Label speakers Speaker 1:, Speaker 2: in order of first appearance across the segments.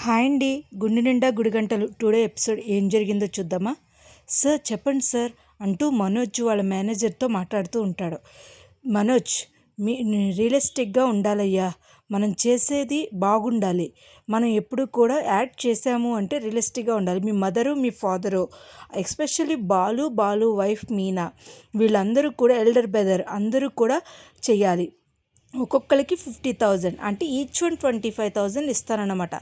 Speaker 1: Hi అండి. గుండె నిండా గుడిగంటలు టుడే ఎపిసోడ్ ఏం జరిగిందో చూద్దామా? సార్ చెప్పండి సార్ అంటూ మనోజ్ వాళ్ళ మేనేజర్తో మాట్లాడుతూ ఉంటాడు. మనోజ్, మీ రియలిస్టిక్గా ఉండాలయ్యా, మనం చేసేది బాగుండాలి. మనం ఎప్పుడు కూడా యాక్ట్ చేసాము అంటే రియలిస్టిక్గా ఉండాలి. మీ మదరు, మీ father, especially Balu wife Meena, వీళ్ళందరూ కూడా ఎల్డర్ బ్రదర్ అందరూ కూడా చెయ్యాలి. ఒక్కొక్కరికి 50,000 అంటే ఈచ్ వన్ 25,000 ఇస్తానన్నమాట.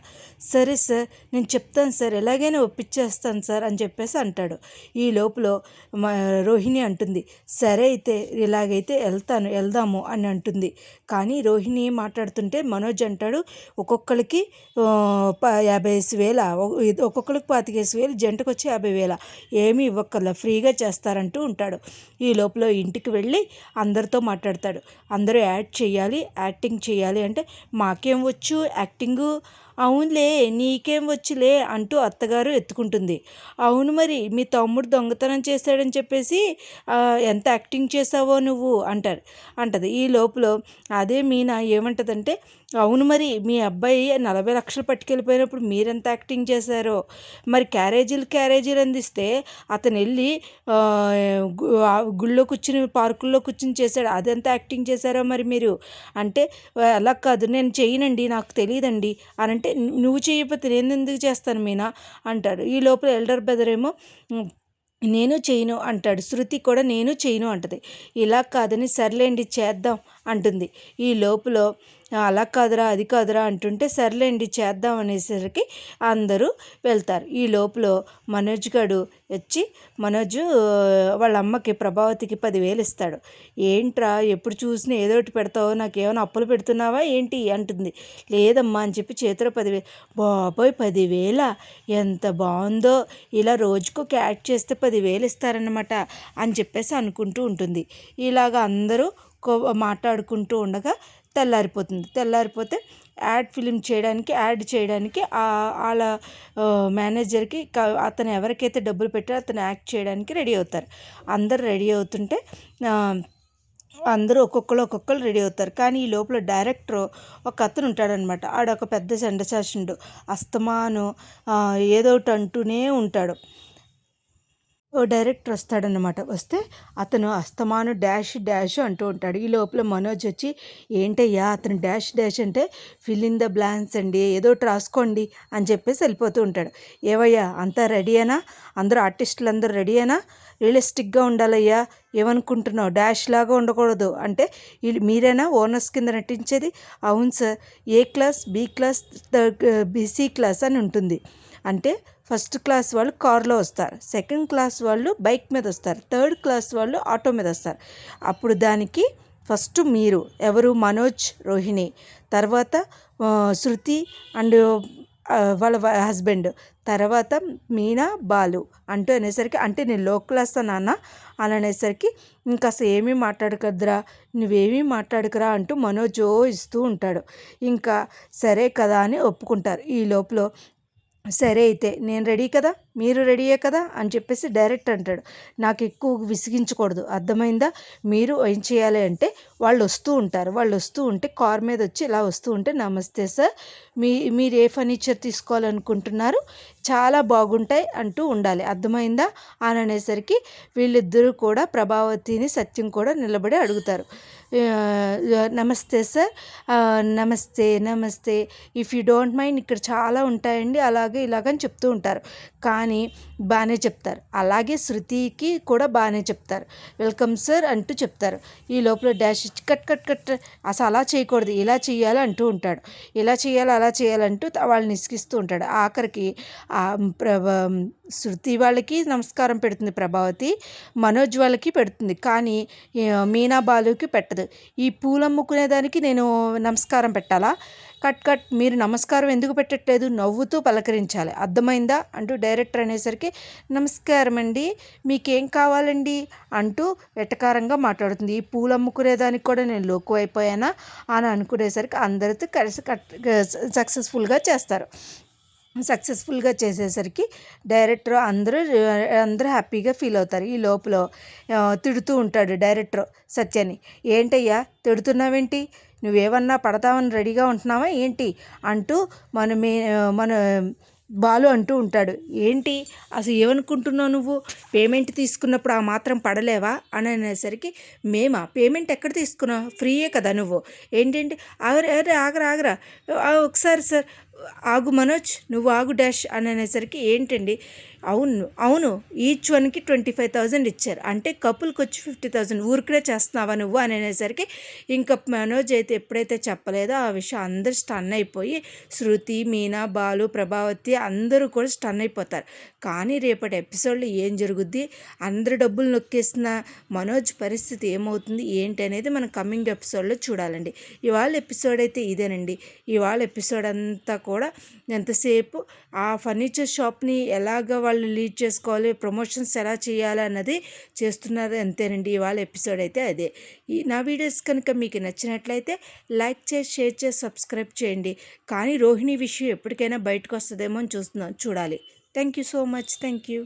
Speaker 1: సరే సార్, నేను చెప్తాను సార్, ఎలాగైనా ఒప్పించేస్తాను సార్ అని చెప్పేసి అంటాడు. ఈ లోపల రోహిణి అంటుంది, సరే అయితే ఇలాగైతే వెళ్దాము అని అంటుంది. కానీ రోహిణి మాట్లాడుతుంటే మనోజ్ అంటాడు, ఒక్కొక్కరికి 50,000, ఒక్కొక్కరికి 25,000, జంటకు వచ్చి 50,000 ఏమీ ఇవ్వక్కర్లా, ఫ్రీగా చేస్తారంటూ ఉంటాడు. ఈ లోపల ఇంటికి వెళ్ళి అందరితో మాట్లాడతాడు. అందరూ యాక్టింగ్ చేయాలి అంటే, మాకేం వచ్చు యాక్టింగు, అవునులే నీకేం వచ్చులే అంటూ అత్తగారు ఎత్తుకుంటుంది. అవును మరి, మీ తమ్ముడు దొంగతనం చేశాడని చెప్పేసి ఎంత యాక్టింగ్ చేసావో నువ్వు అంటది. ఈ లోపల అదే మీనా ఏమంటదంటే, అవును మరి, మీ అబ్బాయి 40 లక్షలు పట్టుకెళ్ళిపోయినప్పుడు మీరెంత యాక్టింగ్ చేశారో, మరి క్యారేజీలు అందిస్తే అతను వెళ్ళి గుళ్ళో కూర్చుని పార్కుల్లో కూర్చుని చేశాడు, అదెంత యాక్టింగ్ చేశారో మరి మీరు అంటే, అలా కాదు నేను చేయనండి, నాకు తెలియదండి అని అంటే, నువ్వు చేయకపోతే నేను ఎందుకు చేస్తాను మీనా అంటాడు. ఈ లోపల ఎల్డర్ బ్రదర్ ఏమో నేను చేయను అంటాడు. శృతి కూడా నేను చేయను అంటది. ఇలా కాదని సర్లేండి చేద్దాం అంటుంది. ఈ లోపల అలా కాదురా అది కాదురా అంటుంటే, సర్లేండి చేద్దాం అనేసరికి అందరూ వెళ్తారు. ఈ లోపల మనోజ్ గడు వచ్చి వాళ్ళ అమ్మకి ప్రభావతికి 10,000 ఇస్తాడు. ఏంట్రా ఎప్పుడు చూసినా ఏదో ఒకటి పెడతావు, నాకేమైనా అప్పులు పెడుతున్నావా ఏంటి అంటుంది. లేదమ్మా అని చెప్పి చేతిలో 10,000, బాబోయ్ 10,000 ఎంత బాగుందో, ఇలా రోజుకు యాక్ట్ చేస్తే 10,000 ఇస్తారనమాట అని చెప్పేసి అనుకుంటూ ఉంటుంది. ఇలాగ అందరూ మాట్లాడుకుంటూ ఉండగా తెల్లారిపోతే యాడ్ చేయడానికి వాళ్ళ మేనేజర్కి అతను ఎవరికైతే డబ్బులు పెట్టారో అతను యాక్ట్ చేయడానికి రెడీ అవుతారు. అందరు రెడీ అవుతుంటే అందరూ ఒక్కొక్కరు రెడీ అవుతారు. కానీ ఈ లోపల డైరెక్టర్ ఒక అతను ఉంటాడనమాట. ఆడొక పెద్ద చండశాసనుడు, అస్తమాను ఏదో ఒకటి అంటూనే ఉంటాడు. ఓ డైరెక్టర్ వస్తాడనమాట. వస్తే అతను అస్తమాను డాష్ అంటూ ఉంటాడు. ఈ లోపల మనోజ్ వచ్చి, ఏంటయ్యా అతను డాష్ అంటే ఫిల్ ఇన్ ద బ్లాంక్స్ అండి, ఏదో ఒకటి రాసుకోండి అని చెప్పేసి వెళ్ళిపోతూ ఉంటాడు. ఏవయ్యా అంతా రెడీయేనా, ఆర్టిస్టులు అందరూ రెడీయేనా, రియలిస్టిక్గా ఉండాలయ్యా, ఏమనుకుంటున్నావు, డాష్ లాగా ఉండకూడదు అంటే, మీరేనా ఓనర్స్ కింద నటించేది? అవును sir, A class, B class, C class అని ఉంటుంది. అంటే ఫస్ట్ క్లాస్ వాళ్ళు కారులో వస్తారు, సెకండ్ క్లాస్ వాళ్ళు బైక్ మీద వస్తారు, థర్డ్ క్లాస్ వాళ్ళు ఆటో మీద వస్తారు. అప్పుడు దానికి ఫస్ట్ మీరు ఎవరు, మనోజ్, రోహిణి, తర్వాత శృతి అండ్ వాళ్ళ హస్బెండ్, తర్వాత మీనా, బాలు అంటూ అనేసరికి, అంటే నేను లో క్లాస్ నాన్న అని అనేసరికి, ఇంకా అసలు ఏమీ మాట్లాడకద్దురా, నువ్వేమీ మాట్లాడకురా అంటూ మనోజ్ ఇస్తూ ఉంటాడు. ఇంకా సరే కదా అని ఒప్పుకుంటారు. ఈ లోపల సరే అయితే నేను రెడీ కదా, మీరు రెడీయే కదా అని చెప్పేసి డైరెక్ట్ అంటాడు. నాకు ఎక్కువ విసిగించకూడదు, అర్థమైందా? మీరు ఏం చేయాలి అంటే, వాళ్ళు వస్తూ ఉంటే కార్ మీద వచ్చి ఇలా వస్తూ ఉంటే, నమస్తే సార్, మీరు ఏ ఫర్నిచర్ తీసుకోవాలనుకుంటున్నారు, చాలా బాగుంటాయి అంటూ ఉండాలి, అర్థమైందా అని అనేసరికి వీళ్ళిద్దరూ కూడా ప్రభావతిని సత్యం కూడా నిలబడి అడుగుతారు. నమస్తే సార్, నమస్తే, ఇఫ్ యూ డోంట్ మైండ్ ఇక్కడ చాలా ఉంటాయండి, అలాగే ఇలాగని చెప్తూ ఉంటారు. కానీ బాగానే చెప్తారు. అలాగే శృతికి కూడా బాగానే చెప్తారు. వెల్కమ్ సార్ అంటూ చెప్తారు. ఈ లోపల డాష్ కట్ అసలు అలా చేయకూడదు, ఇలా చేయాలి అంటూ ఉంటాడు. ఇలా చేయాలి అలా చేయాలంటూ వాళ్ళని ఇసిగిస్తూ ఉంటాడు. ఆఖరికి శృతి వాళ్ళకి నమస్కారం పెడుతుంది ప్రభావతి, మనోజ్ వాళ్ళకి పెడుతుంది. కానీ మీనా, బాలుకి పెట్టదు. ఈ పూలు అమ్ముకునేదానికి నేను నమస్కారం పెట్టాలా? కట్, మీరు నమస్కారం ఎందుకు పెట్టట్లేదు, నవ్వుతూ పలకరించాలి, అర్థమైందా అంటూ డైరెక్టర్ అనేసరికి, నమస్కారం అండి, మీకేం కావాలండి అంటూ వెటకారంగా మాట్లాడుతుంది. ఈ పూలు అమ్ముకునేదానికి కూడా నేను లోకు అయిపోయానా అని అనుకునేసరికి అందరితో కలిసి సక్సెస్ఫుల్గా చేసేసరికి డైరెక్టర్ అందరూ హ్యాపీగా ఫీల్ అవుతారు. ఈ లోపల తిడుతూ ఉంటాడు డైరెక్టర్ సత్యాన్ని. ఏంటయ్యా తిడుతున్నావేంటి, నువ్వేమన్నా పడతామని రెడీగా ఉంటున్నావా ఏంటి అంటూ మన బాలు అంటూ ఉంటాడు. ఏంటి అసలు ఏమనుకుంటున్నావు నువ్వు, పేమెంట్ తీసుకున్నప్పుడు ఆ మాత్రం పడలేవా అని అనేసరికి, పేమెంట్ ఎక్కడ తీసుకున్నావు, ఫ్రీయే కదా నువ్వు, ఏంటంటే ఆగరా ఒకసారి సార్, ఆగు మనోజ్, నువ్వు ఆగు డాష్ అని అనేసరికి, ఏంటండి, అవును ఈచ్ వన్కి 25,000 ఇచ్చారు, అంటే కపుల్కి వచ్చి 50,000, ఊరికనే చేస్తున్నావా నువ్వు అని అనేసరికి, ఇంకా మనోజ్ అయితే ఎప్పుడైతే చెప్పలేదో ఆ విషయం అందరూ స్టన్ అయిపోయి, శృతి, మీనా, బాలు, ప్రభావతి అందరూ కూడా స్టన్ అయిపోతారు. కానీ రేపటి ఎపిసోడ్లో ఏం జరుగుద్ది, అందరు డబ్బులు నొక్కేసిన మనోజ్ పరిస్థితి ఏమవుతుంది ఏంటి అనేది మనం కమింగ్ ఎపిసోడ్లో చూడాలండి. ఇవాళ ఎపిసోడ్ అయితే ఇదేనండి. ఇవాళ ఎపిసోడ్ అంతా కూడా ఎంతసేపు ఆ ఫర్నిచర్ షాప్ని ఎలాగ వాళ్ళు లీడ్ చేసుకోవాలి, ప్రమోషన్స్ ఎలా చేయాలి అన్నది చేస్తున్నారు, అంతేనండి. ఇవాళ ఎపిసోడ్ అయితే అదే. నా వీడియోస్ కనుక మీకు నచ్చినట్లయితే లైక్ చేసి, షేర్ చేసి, సబ్స్క్రైబ్ చేయండి. కానీ రోహిణి విషయం ఎప్పటికైనా బయటకు వస్తుందేమో అని చూడాలి. Thank you so much. Thank you.